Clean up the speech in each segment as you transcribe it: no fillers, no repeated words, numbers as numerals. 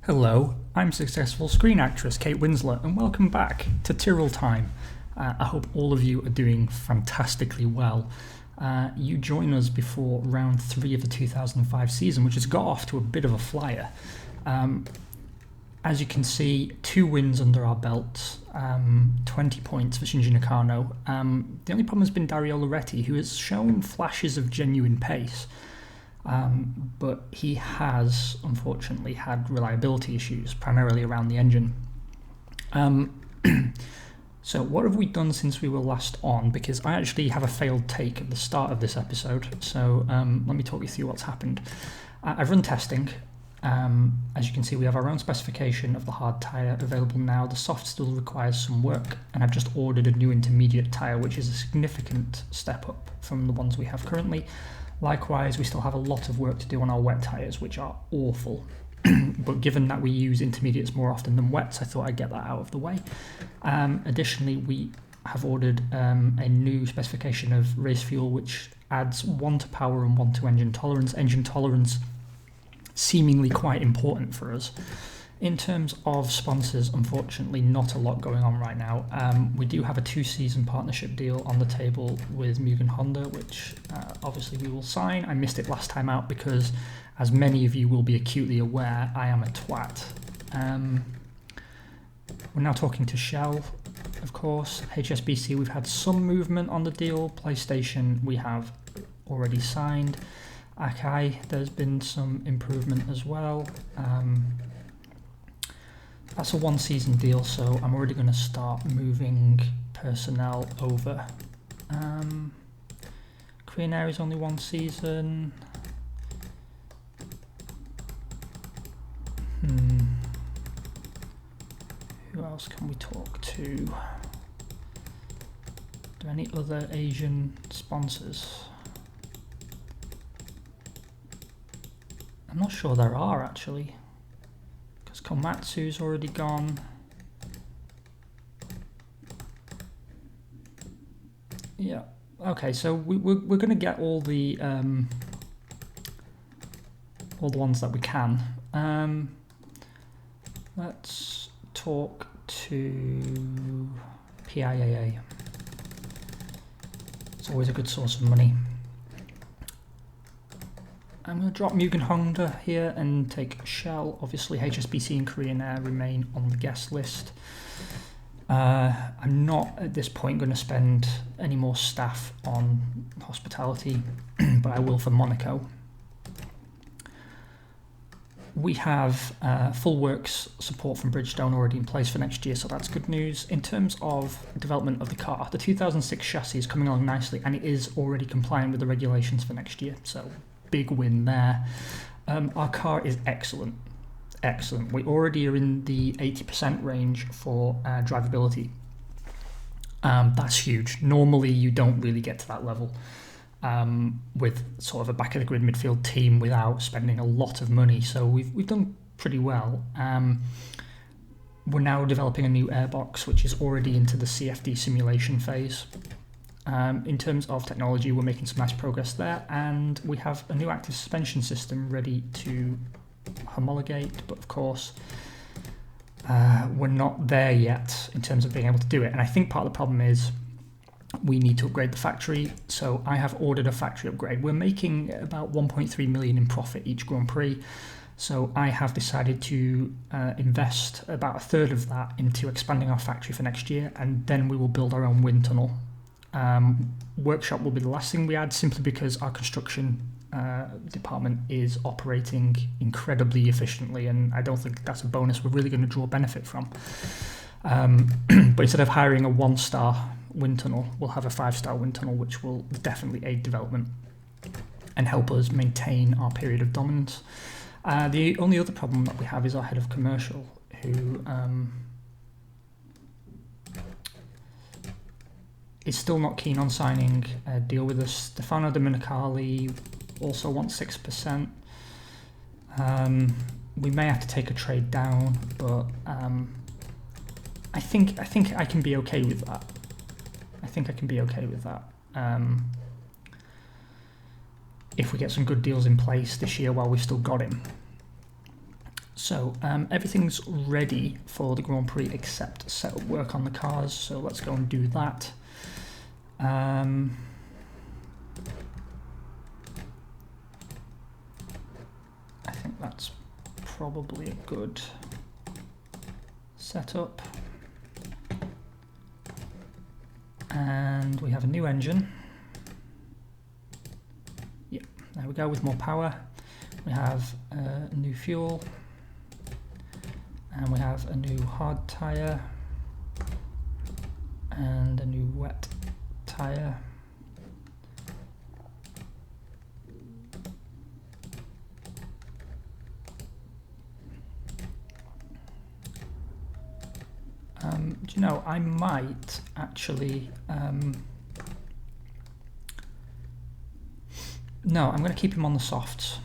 Hello, I'm successful screen actress Kate Winslet, and welcome back to Tyrrell Time. I hope all of you are doing fantastically well. You join us before round 3 of the 2005 season, which has got off to a bit of a flyer. As you can see, 2 wins under our belts, 20 points for Shinji Nakano. The only problem has been Dario Loretti, who has shown flashes of genuine pace. But he has, unfortunately, had reliability issues, primarily around the engine. So what have we done since we were last on? Because I actually have a failed take at the start of this episode, so let me talk you through what's happened. I've run testing. As you can see, we have our own specification of the hard tyre available now. The soft still requires some work, and I've just ordered a new intermediate tyre, which is a significant step up from the ones we have currently. Likewise, we still have a lot of work to do on our wet tyres, which are awful. But given that we use intermediates more often than wets, I thought I'd get that out of the way. Additionally, we have ordered a new specification of race fuel, which adds 1 to power and 1 to engine tolerance. Engine tolerance seemingly quite important for us. In terms of sponsors, unfortunately, not a lot going on right now. We do have a 2-season partnership deal on the table with Mugen Honda, which obviously we will sign. I missed it last time out because, as many of you will be acutely aware, I am a twat. We're now talking to Shell, of course. HSBC, we've had some movement on the deal. PlayStation, we have already signed. Akai, there's been some improvement as well. That's a 1-season deal, so I'm already going to start moving personnel over. Korean Air is only 1 season. Who else can we talk to? Are there any other Asian sponsors? I'm not sure there are, actually. Komatsu's already gone. Yeah. Okay, so we're going to get all the ones that we can. Let's talk to PIAA. It's always a good source of money. I'm going to drop Mugen Honda here and take Shell. Obviously, HSBC and Korean Air remain on the guest list. I'm not, at this point, going to spend any more staff on hospitality, but I will for Monaco. We have full works support from Bridgestone already in place for next year, so that's good news. In terms of development of the car, the 2006 chassis is coming along nicely, and it is already compliant with the regulations for next year, so big win there. Our car is excellent. We already are in the 80% range for drivability. That's huge. Normally you don't really get to that level with sort of a back of the grid midfield team without spending a lot of money, so we've done pretty well. We're now developing a new airbox, which is already into the CFD simulation phase. In terms of technology, we're making some nice progress there, and we have a new active suspension system ready to homologate, but of course we're not there yet in terms of being able to do it, and I think part of the problem is we need to upgrade the factory, so I have ordered a factory upgrade. We're making about 1.3 million in profit each Grand Prix, so I have decided to invest about a third of that into expanding our factory for next year, and then we will build our own wind tunnel. Workshop will be the last thing we add, simply because our construction department is operating incredibly efficiently, and I don't think that's a bonus we're really going to draw benefit from. But instead of hiring a 1-star wind tunnel, we'll have a 5-star wind tunnel, which will definitely aid development and help us maintain our period of dominance. The only other problem that we have is our head of commercial, who is still not keen on signing a deal with us. Stefano Domenicali also wants 6%. We may have to take a trade down, but I think I can be okay with that. If we get some good deals in place this year while we've still got him. So everything's ready for the Grand Prix except setup work on the cars, so let's go and do that. I think that's probably a good setup. And we have a new engine. Yeah, there we go, with more power. We have new fuel. And we have a new hard tyre and a new wet tyre. Do you know, I might actually... no, I'm going to keep him on the softs.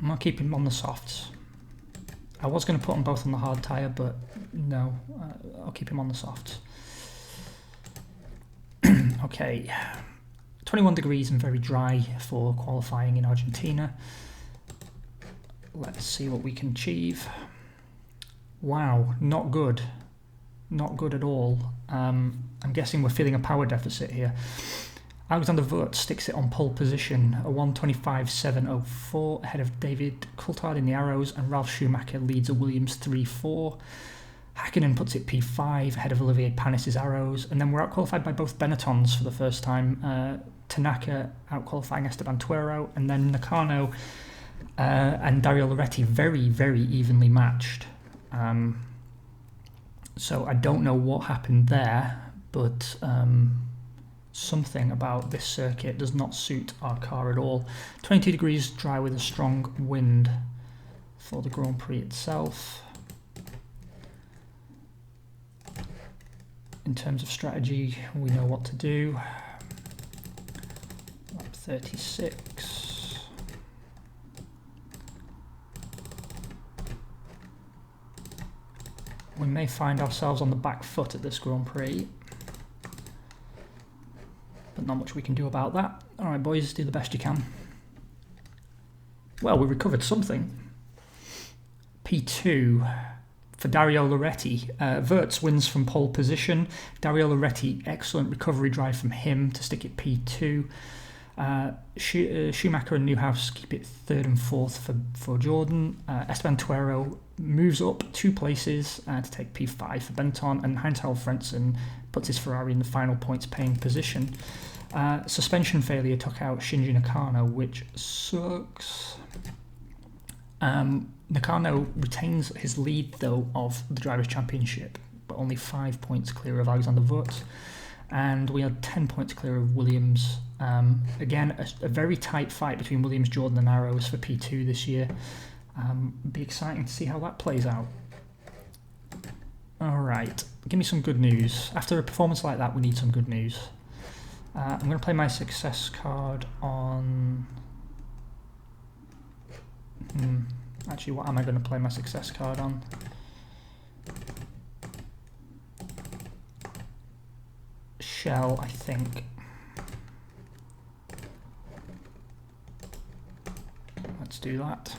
I'm going to keep him on the softs. I was going to put them both on the hard tyre, but no, I'll keep him on the softs. Okay, 21 degrees and very dry for qualifying in Argentina. Let's see what we can achieve. Wow, not good. Not good at all. I'm guessing we're feeling a power deficit here. Alexander Wurz sticks it on pole position, a 1:25.704 ahead of David Coulthard in the Arrows, and Ralf Schumacher leads a Williams 3-4. Hakkinen puts it P5 ahead of Olivier Panis's Arrows, and then we're outqualified by both Benettons for the first time. Tanaka outqualifying Esteban Tuero, and then Nakano and Dario Loretti very, very evenly matched. So I don't know what happened there, but something about this circuit does not suit our car at all. 22 degrees dry with a strong wind for the Grand Prix itself. In terms of strategy, we know what to do. Lap 36. We may find ourselves on the back foot at this Grand Prix, but not much we can do about that. Alright boys, do the best you can. Well, we recovered something. P2 for Dario Loretti. Wurz wins from pole position. Dario Loretti, excellent recovery drive from him to stick it P2. Schumacher and Newhouse keep it third and fourth for Jordan. Esteban Tuero moves up 2 places to take P5 for Benetton, and Heinz-Harald Frentzen puts his Ferrari in the final points paying position. Suspension failure took out Shinji Nakano, which sucks. Nakano retains his lead though of the Drivers' Championship, but only 5 points clear of Alexander Wurz, and we are 10 points clear of Williams. Again, a very tight fight between Williams, Jordan and Arrows for P2 this year. Be exciting to see how that plays out. Alright, give me some good news. After a performance like that, we need some good news. I'm going to play my success card on... Actually, what am I going to play my success card on? Shell, I think. Let's do that.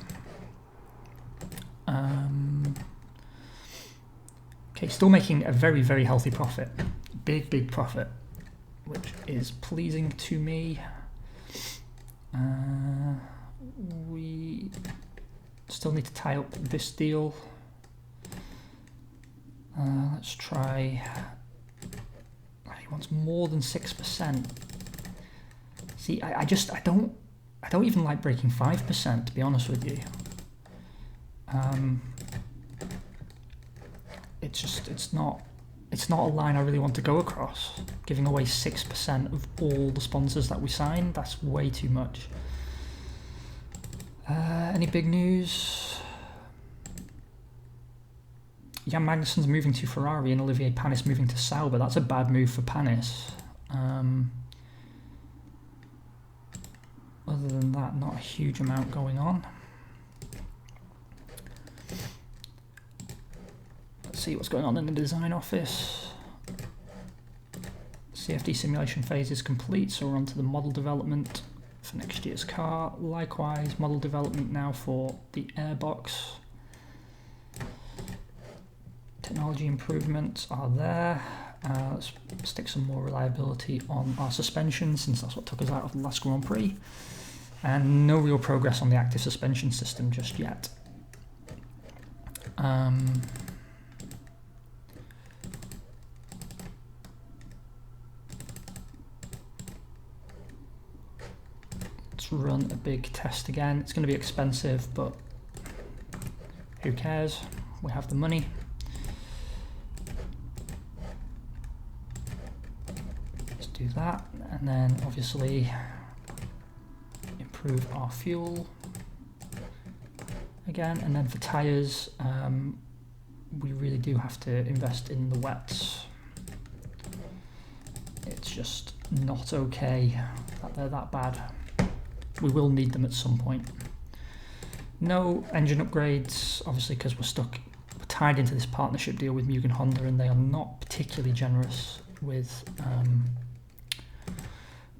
Okay, still making a very, very healthy profit. Big, big profit, which is pleasing to me. We still need to tie up this deal. Let's try... He wants more than 6%. See, I don't even like breaking 5%, to be honest with you. It's not a line I really want to go across. Giving away 6% of all the sponsors that we sign, that's way too much. Any big news? Jan Magnussen's moving to Ferrari and Olivier Panis moving to Sauber. That's a bad move for Panis. Other than that, not a huge amount going on. Let's see what's going on in the design office. CFD simulation phase is complete, so we're on to the model development for next year's car. Likewise, model development now for the airbox. technology improvements are there. Let's stick some more reliability on our suspension, since that's what took us out of the last Grand Prix. And no real progress on the active suspension system just yet. Let's run a big test again. It's going to be expensive, but who cares? We have the money. Let's do that, and then obviously improve our fuel again. And then for tyres, we really do have to invest in the wets. It's just not okay that they're that bad. We will need them at some point. No engine upgrades, obviously, because we're tied into this partnership deal with Mugen Honda, and they are not particularly generous with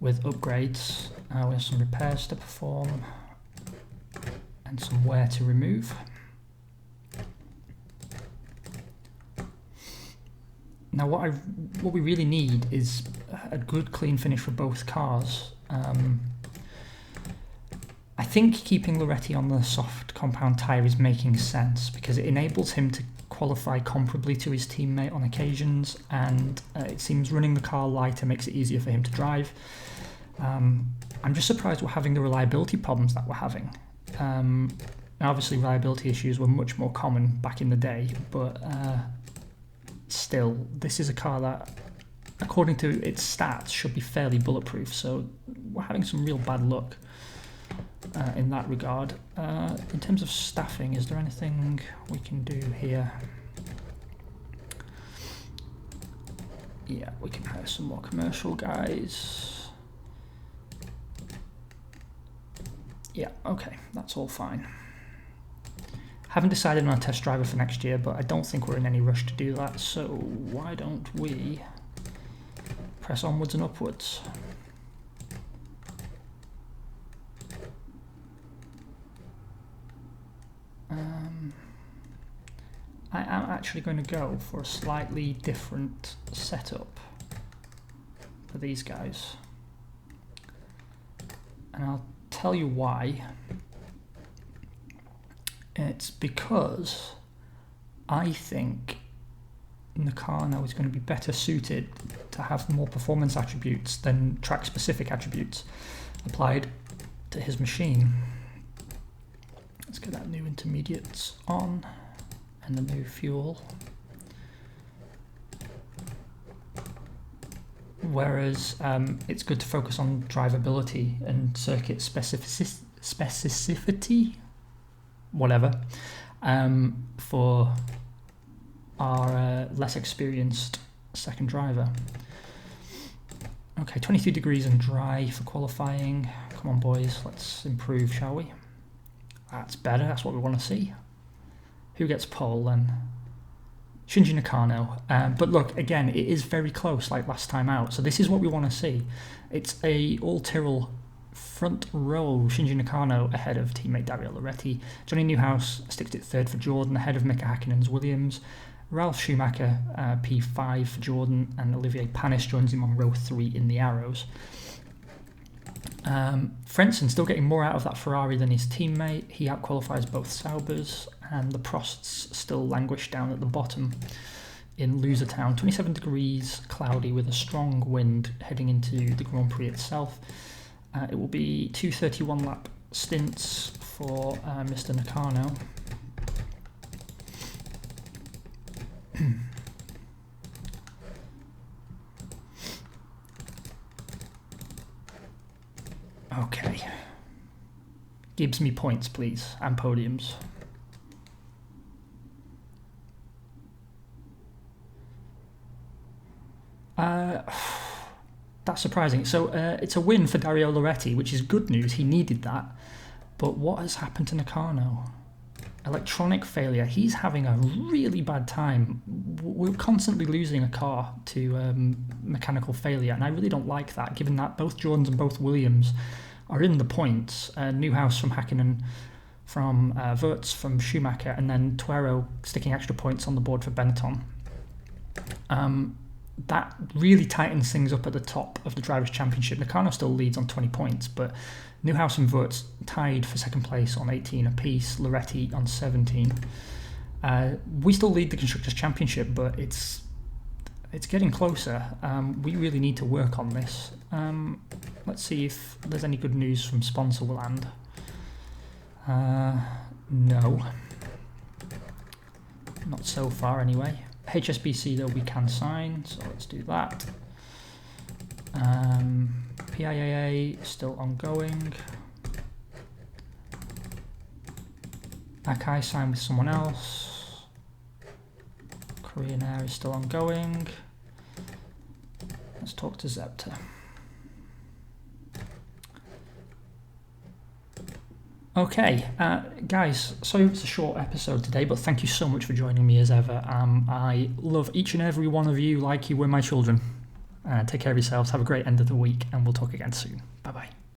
upgrades. We have some repairs to perform and some wear to remove. Now, what we really need is a good, clean finish for both cars. I think keeping Loretti on the soft compound tyre is making sense, because it enables him to qualify comparably to his teammate on occasions, and it seems running the car lighter makes it easier for him to drive. I'm just surprised we're having the reliability problems that we're having. And obviously reliability issues were much more common back in the day, but still, this is a car that, according to its stats, should be fairly bulletproof, so we're having some real bad luck in that regard. In terms of staffing, is there anything we can do here? Yeah, we can hire some more commercial guys. Yeah, okay, that's all fine. Haven't decided on a test driver for next year, but I don't think we're in any rush to do that, so why don't we press onwards and upwards? I am actually going to go for a slightly different setup for these guys, and I'll tell you why. It's because I think Nakano is going to be better suited to have more performance attributes than track-specific attributes applied to his machine. Let's get that new intermediates on and the new fuel. Whereas it's good to focus on drivability and circuit specificity, whatever, for our less experienced second driver. Okay, 23 degrees and dry for qualifying. Come on, boys, let's improve, shall we? That's better, that's what we want to see. Who gets pole then? Shinji Nakano. But look, again, it is very close like last time out, so this is what we want to see. It's a all-Tyrrell front row Shinji Nakano ahead of teammate Dario Loretti. Johnny Newhouse sticks it third for Jordan, ahead of Mika Häkkinen's Williams. Ralf Schumacher, P5 for Jordan, and Olivier Panis joins him on row 3 in the Arrows. Frentzen still getting more out of that Ferrari than his teammate. He outqualifies both Saubers, and the Prosts still languish down at the bottom in Loser Town. 27 degrees, cloudy with a strong wind heading into the Grand Prix itself. It will be 2:31 lap stints for Mr. Nakano. Okay. Gives me points, please, and podiums. That's surprising. So it's a win for Dario Loretti, which is good news. He needed that. But what has happened to Nakano? Electronic failure. He's having a really bad time. We're constantly losing a car to mechanical failure, and I really don't like that, given that both Jordans and both Williams are in the points. Newhouse from Häkkinen from Wirtz, from Schumacher, and then Tuero sticking extra points on the board for Benetton. That really tightens things up at the top of the Drivers' Championship. Nakano still leads on 20 points, but Neuhaus and Wirtz tied for second place on 18 apiece, Loretti on 17. We still lead the Constructors' Championship, but it's getting closer. We really need to work on this. Let's see if there's any good news from Sponsorland. No. Not so far anyway. HSBC though we can sign, so let's do that. PIAA still ongoing. Akai signed with someone else. Korean Air is still ongoing. Let's talk to Zepter. Okay, guys, sorry it's a short episode today, but thank you so much for joining me as ever. I love each and every one of you like you were my children. Take care of yourselves, have a great end of the week, and we'll talk again soon. Bye-bye.